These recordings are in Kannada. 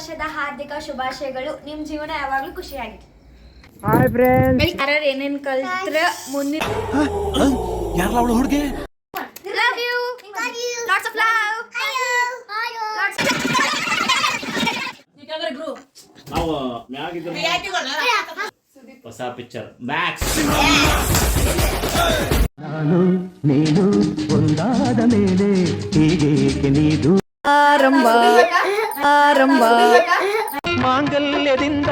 ವರ್ಷದ ಹಾರ್ದಿಕ ಶುಭಾಶಯಗಳು. ನಿಮ್ಮ ಜೀವನ ಯಾವಾಗಲೂ ಖುಷಿಯಾಗಿ. Hi friends. ಯಾರು ಏನೇನು ಕಲ್ತ್ರ ಮುಂದಿನ ಯಾರಲ್ಲ ಅವಳು ಹುಡುಗಿ. Love you, lots of love. ನಾವು ಮ್ಯಾಗಿದ್ರು ಹೊಸ ಪಿಕ್ಚರ್ ಮ್ಯಾಕ್ಸ್. ನಾನು ನೀನು ಒಂದಾದ ಮೇಲೆ ಹೀಗೇಕೆ ನೀದು ಆರಂಭ ಆರಂಭ ಮಾಂಗಲ್ಯದಿಂದ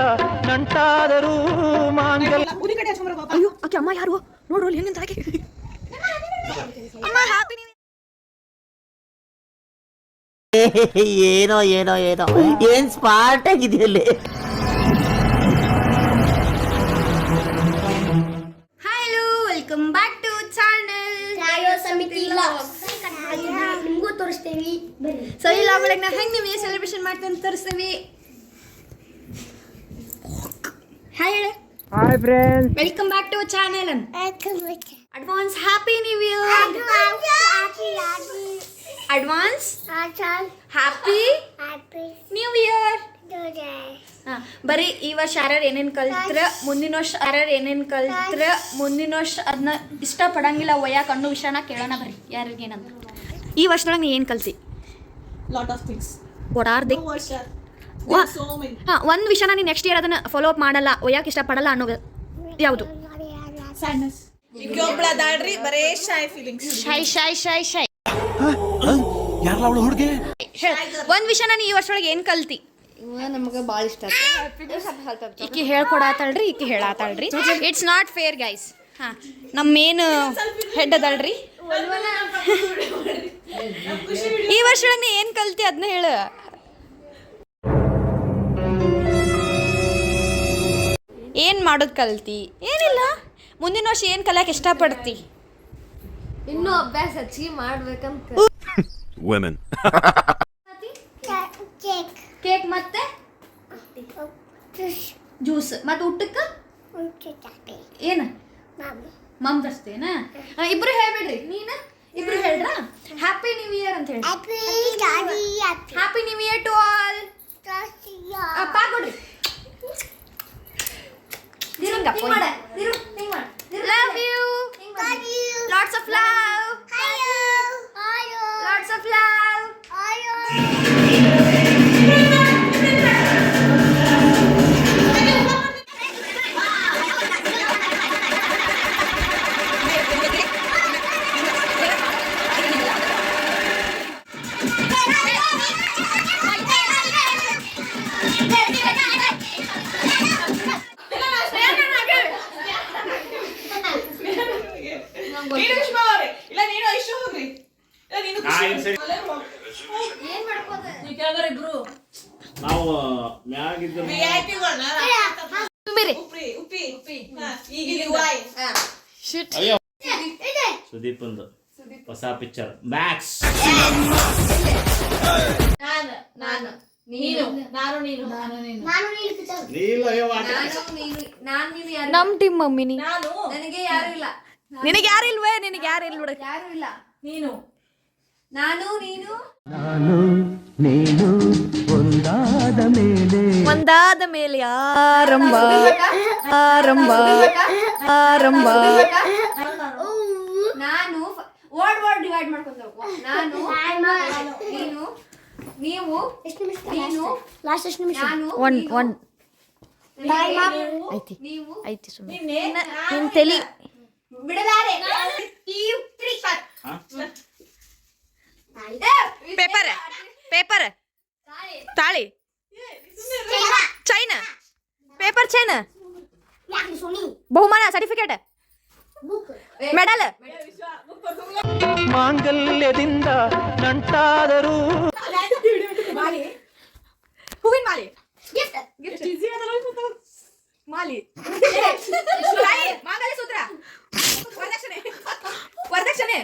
ನಂಟಾದರೂ ಮಾಂಗಲ್ಯ. ಅಯ್ಯೋ ಆಕೆ ಅಮ್ಮ ಯಾರು ನೋಡು ಅಲ್ಲಿ ಹೆಂಗಂತ ಆಕೆ ಅಮ್ಮ ಹ್ಯಾಪಿ ನ್ಯೂ ಏನೋ ಏನೋ ಏನೋ ಏನ್ ಸ್ಮಾರ್ಟ್ ಆಗಿದೆಯಲ್ಲಿ. Hello, welcome back to channel ಸಮಿತಿ ನಿಮಗೂ ತೋರಿಸ್ತೇವೆ. ಸೊ ಈ ಲಾಗ್ ಒಳಗೆ ನಾವು ಹೆಂಗೆ ನೀವು ಸೆಲೆಬ್ರೇಷನ್ ಮಾಡ್ತೀವಿ ಅಂತ ತೋರಿಸ್ತೀವಿ. ಹಾಯ್ ಹೇಳಿ. Hi friends. Welcome back to channel. Advance happy new year. Advance happy new year. ಬರೀ ಈ ವರ್ಷ ಯಾರ್ಯಾರು ಏನೇನು ಕಲ್ತ್ರ ಮುಂದಿನ ವರ್ಷ ಮುಂದಿನ ವರ್ಷ ಅದನ್ನ ಇಷ್ಟಪಡಂಗಿಲ್ಲ ಒಯ್ಯಾಕ ಅನ್ನೋ ವಿಷಯನ ಕೇಳೋಣ ಬರ್ರಿ. ಯಾರಿಗೇನಂತ ಈ ವರ್ಷದೊಳಗೆ ನೀ ಏನು ಕಲ್ತಿ? Lot of things. ಓಡಾರ್ದೆ No ವರ್ಷ. So many. ಹಾಂ, ಒಂದು ವಿಷಯನ ನೀನು ನೆಕ್ಸ್ಟ್ ಇಯರ್ ಅದನ್ನು ಫಾಲೋ ಅಪ್ ಮಾಡಲ್ಲ, ಒಯ್ಯಾಕೆ ಇಷ್ಟಪಡಲ್ಲ ಅನ್ನೋದು ಯಾವುದು? Sadness. ಈಗ ಒಬ್ಳ ಅದಾಳ್ರಿ ಬರೇ ಶೈ ಫೀಲಿಂಗ್ಸ್. ಶೈ ಶೈ ಶೈ ಶೈ ಯಾರಲ್ಲ ಅವಳು ಹುಡುಗಿ. ಒಂದು ವಿಷಯನ ನೀ ಈ ವರ್ಷದೊಳಗೆ ಏನು ಕಲ್ತಿ? ನಮಗೆ ಭಾಳ ಇಷ್ಟ. ಈಕಿ ಹೇಳ್ಕೊಡಾತಾಳ್ರಿ, ಈಕಿ ಹೇಳಾತಾಳ್ರಿ. It's not fair guys. ಹಾಂ, ನಮ್ಮ ಮೇನ್ ಹೆಡ್ ಅದಳ್ರಿ. ಈ ವರ್ಷದೊಳಗೆ ನೀ ಏನು ಕಲ್ತಿ ಅದನ್ನ ಹೇಳು. ಏನು ಮಾಡೋದು ಕಲ್ತಿ? ಏನಿಲ್ಲ. ಮುಂದಿನ ವರ್ಷ ಏನು ಕಲಿಯಕ್ಕೆ ಇಷ್ಟಪಡ್ತಿ? ಇನ್ನೂ ಅಭ್ಯಾಸ ಹೆಚ್ಚಿಗೆ ಮಾಡ್ಬೇಕಂತ. Women. ಕೇಕ್ ಮತ್ತೆ ಜ್ಯೂಸ್ ಮತ್ತೆ ಊಟಕ್ಕೆ ಏನು ಮಮ್ ತರ್ಸ್ತೇನ? ಇಬ್ರು ಹೇಳ್ಬಿಡ್ರಿ. ನೀನು ಇಬ್ರು ಹೇಳ್ರ ಹ್ಯಾಪಿ ನ್ಯೂ ಇಯರ್ ಅಂತ ಹೇಳಿ. Happy new year to all. ಅಪ್ಪ ಕೊಡ್ರಿ. Love you, lots of love, lots of love. ನೀನು ವಿಶ್ವ ಅವ್ರೆ. ಇಲ್ಲ ನೀನು ಐಶು ಹೋಗ್ರಿ. ಇಲ್ಲ ನೀನು ಏನ್ ಮಾಡ್ಕೋತ ಈ ಕೆಳಗಡೆ ಇಬ್ರು ನಾವು ಮ್ಯಾಗಿದ್ರು ವಿಐಪಿಗಳನ್ನ ಉಪ್ಪಿ ಉಪ್ಪಿ ಉಪ್ಪಿ. ಈಗ ಇಲ್ಲಿ ವಾಯ್. ಅಯ್ಯೋ ಸುದೀಪ್ ಒಂದು ಹೊಸ ಪಿಕ್ಚರ್ ಮ್ಯಾಕ್ಸ್. ನಾನು ನೀನು ನಾನು ನೀನು ನೀಲ್ಲ ನಮ್ಮ ಟೀಮ್ ಮಮ್ಮಿನಿ. ನಾನು ನನಗೆ ಯಾರು ಇಲ್ಲ. ನಿನಗೆ ಯಾರು ಇಲ್ವೇ? ನಿನಗೆ ಯಾರು ಇಲ್ಲ ನೋಡ. ಯಾರು ಇಲ್ಲ. ನೀನು ನಾನು ನೀನು ನಾನು ನೀನು ಒಂದಾದ ಮೇಲೆ ಆರಂಭ ಆರಂಭ ಆರಂಭ. ನಾನು ವರ್ಡ್ ಡಿವೈಡ್ ಮಾಡ್ಕೊಂತ ನಾನು ನೀನು ನೀವು ನೀನು ಲಾಸ್ಟ್ ಎಷ್ಟು ನಿಮಿಷ ನಾನು ಒನ್ ಐತಿ ನೀವು ಐತಿ ಸುಮ್ಮನೆ ನಿನ್ನೆ ನಿನ್ ತಲಿ ಬಿಡಲಾರೆ. ಪೇಪರ್ ಪೇಪರ್ ತಾಳಿ ಚೈನ್ ಪೇಪರ್ ಚೈನ್ ಬಹುಮಾನ ಸರ್ಟಿಫಿಕೇಟ್ ಮೆಡಲ್ ಮಾಂಗಲ್ಯದಿಂದ ನಂಟಾದರೂ ಹೂವಿನ ಮಾಲಿ ಮಾಲಿ ಮಾಂಗಲ್ಯ ಸೂತ್ರ ವರದಕ್ಷಿಣೆ ವರದಕ್ಷಿಣೆ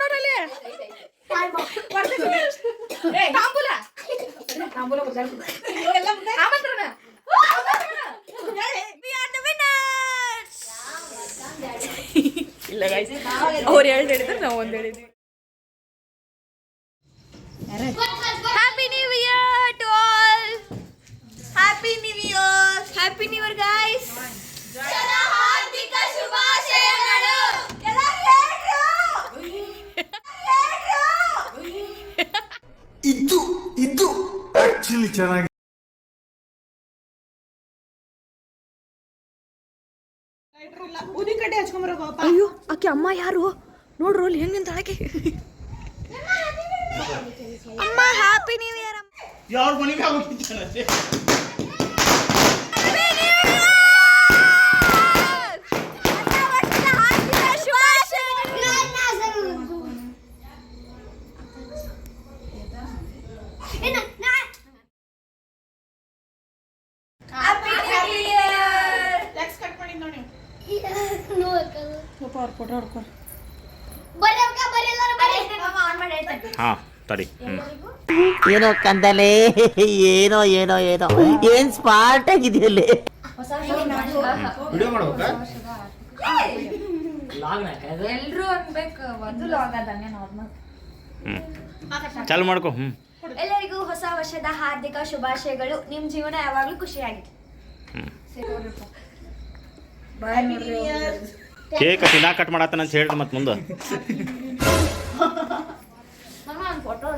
ನೋಡಲ್ಲಿ ತಾಂಬೂಲ ಆಮಂತ್ರಣ. ಇಲ್ಲ ಗೈಸ್, ಅವ್ರು ಎರಡು ಹೇಳಿದ್ರೆ ನಾವು ಒಂದು ಹೇಳಿದ್ವಿ. Happy new year. ಊದಿನ ಕಡ್ಡಿ ಹಚ್ಕೊಂಬರೋ ಅಯ್ಯೋ ಆಕೆ ಅಮ್ಮ ಯಾರು ನೋಡ್ರು ಅಲ್ಲಿ ಹೆಂಗ್ ನಿಂತಾಳಕ್ಕೆ ಅಮ್ಮ ಹ್ಯಾಪಿ ನ್ಯೂ ಇಯರ್ ಯಾರ ಮನೆಗೆ ಹೋಗಿದ್ದಾನೆ ಕಟ್ ಮಾಡಿ ನೋಡಿ ಹಾ ತಡಿ ಏನೋ ಕಂದಲೆ ಏನೋ ಏನೋ ಏನೋ ಏನ್ ಸ್ಮಾರ್ಟ್ ಆಗಿದೆಯಲ್ಲಿ. ವಿಡಿಯೋ ಮಾಡ್ಬೇಕಾ ಎಲ್ರು ಅನ್ಬೇಕು ಒಂದು ಲಾಗ್ ಅದಂಗೆ ನಾರ್ಮಲ್. ಚಾಲು ಮಾಡ್ಕೊ. ಎಲ್ಲರಿಗೂ ಹೊಸ ವರ್ಷದ ಹಾರ್ದಿಕ ಶುಭಾಶಯಗಳು. ನಿಮ್ ಜೀವನ ಯಾವಾಗ್ಲೂ ಖುಷಿಯಾಗಿದೆ. ಕೇಕ್ ತಿನ್ನಾ ಕಟ್ ಮಾಡತ್ತಾನ ಅಂತ ಹೇಳ್ರಿ ಮತ್ತೆ ಮುಂದೆ. ಫೋಟೋ